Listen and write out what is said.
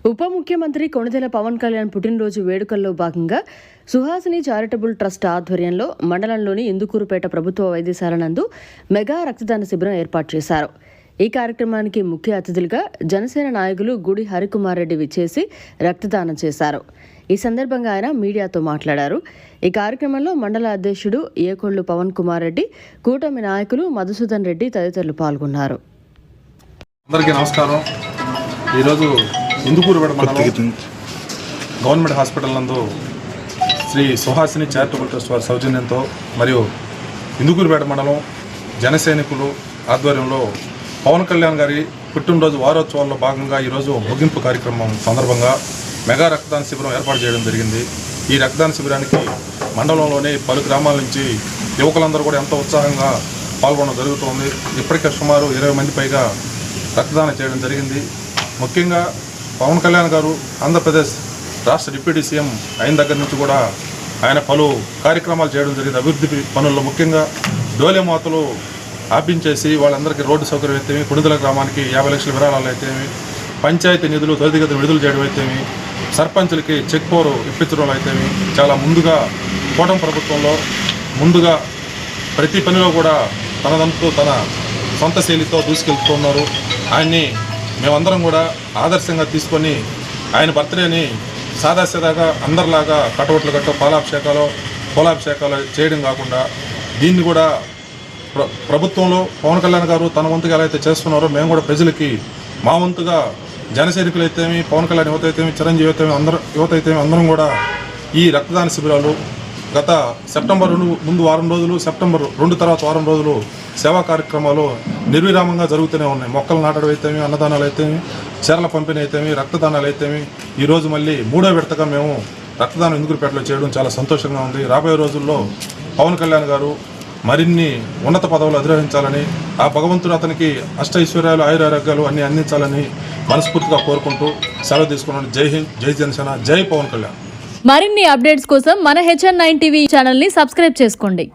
ఉప ముఖ్యమంత్రి కొణిదెల పవన్ కళ్యాణ్ పుట్టినరోజు వేడుకల్లో భాగంగా సుహాసిని చారిటబుల్ ట్రస్ట్ ఆధ్వర్యంలో మండలంలోని ఇందుకూరుపేట ప్రభుత్వ వైద్యశాల నందు మెగా రక్తదాన శిబిరం ఏర్పాటు చేశారు. ఈ కార్యక్రమానికి ముఖ్య అతిథులుగా జనసేన నాయకులు గుడి హరికుమార్ రెడ్డి విచ్చేసి రక్తదానం చేశారు. ఈ సందర్భంగా ఆయన మీడియాతో మాట్లాడారు. ఈ కార్యక్రమంలో మండల అధ్యక్షుడు ఏకొళ్లు పవన్ కుమార్ రెడ్డి, కూటమి నాయకులు మధుసూదన్ రెడ్డి తదితరులు పాల్గొన్నారు. అందరికీ నమస్కారం. ఈరోజు ఇందుకూరుపేట మండలం గవర్నమెంట్ హాస్పిటల్ నందు శ్రీ సుహాసిని చారిటబుల్ ట్రస్ట్ వారి సౌజన్యంతో మరియు ఇందుకూరుపేట మండలం జనసైనికులు ఆధ్వర్యంలో పవన్ కళ్యాణ్ గారి పుట్టినరోజు వారోత్సవాల్లో భాగంగా ఈరోజు ముగింపు కార్యక్రమం సందర్భంగా మెగా రక్తదాన శిబిరం ఏర్పాటు చేయడం జరిగింది. ఈ రక్తదాన శిబిరానికి మండలంలోని పలు గ్రామాల నుంచి యువకులందరూ కూడా ఎంతో ఉత్సాహంగా పాల్గొనడం జరుగుతోంది. ఇప్పటికే సుమారు 20 మంది పైగా రక్తదానం చేయడం జరిగింది. ముఖ్యంగా పవన్ కళ్యాణ్ గారు ఆంధ్రప్రదేశ్ రాష్ట్ర డిప్యూటీ సీఎం అయిన దగ్గర నుంచి కూడా ఆయన పలు కార్యక్రమాలు చేయడం జరిగింది. అభివృద్ధి పనుల్లో ముఖ్యంగా డోలే మాతలు ఆపించేసి వాళ్ళందరికీ రోడ్డు సౌకర్యం అయితేమి, కొణిదెల గ్రామానికి 50 లక్షల విరాళాలు అయితేమి, పంచాయతీ నిధులు త్వరితగతిన విడుదల చేయడం అయితేమి, సర్పంచులకి చెక్ పవర్ ఇప్పించడం అయితేమి, చాలా ముందుగా కూటమి ప్రభుత్వంలో ముందుగా ప్రతి పనిలో కూడా తనదంటూ తన సొంత శైలితో దూసుకెళ్తున్నారు. ఆయన్ని మేమందరం కూడా ఆదర్శంగా తీసుకొని ఆయన బర్త్డేని సాదాసీదాగా అందరిలాగా కటౌట్లు కట్ట పూలాభిషేకాలు చేయడం కాకుండా దీన్ని కూడా ప్రభుత్వంలో పవన్ కళ్యాణ్ గారు తన వంతుగా ఎలా అయితే చేస్తున్నారో మేము కూడా ప్రజలకి మా వంతుగా జనసైనికులు అయితేమి, పవన్ కళ్యాణ్ యువత అయితేమి, చిరంజీవి అయితేమి, యువత అయితేమి అందరం కూడా ఈ రక్తదాన శిబిరాలు గత సెప్టెంబర్ 2 ముందు వారం రోజులు, సెప్టెంబర్ 2 తర్వాత వారం రోజులు సేవా కార్యక్రమాలు నిర్విరామంగా జరుగుతూనే ఉన్నాయి. మొక్కలు నాటడం అయితేమి, అన్నదానాలు అయితేమి, చీరల పంపిణీ అయితేమి, రక్తదానాలు అయితేమి, ఈరోజు మళ్ళీ 3వ విడతగా మేము రక్తదానం ఇందుకూరుపేటలో చేయడం చాలా సంతోషంగా ఉంది. రాబోయే రోజుల్లో పవన్ కళ్యాణ్ గారు మరిన్ని ఉన్నత పదవులు అధిరోహించాలని, ఆ భగవంతుడు అతనికి అష్టైశ్వర్యాలు, ఆయురారోగ్యాలు అన్నీ అందించాలని మనస్ఫూర్తిగా కోరుకుంటూ సెలవు తీసుకున్నాను. జై హింద్, జై జనసేన, జై పవన్ కళ్యాణ్. మరిన్ని అప్డేట్స్ కోసం మన HN9 టీవీ ఛానల్ని సబ్స్క్రైబ్ చేసుకోండి.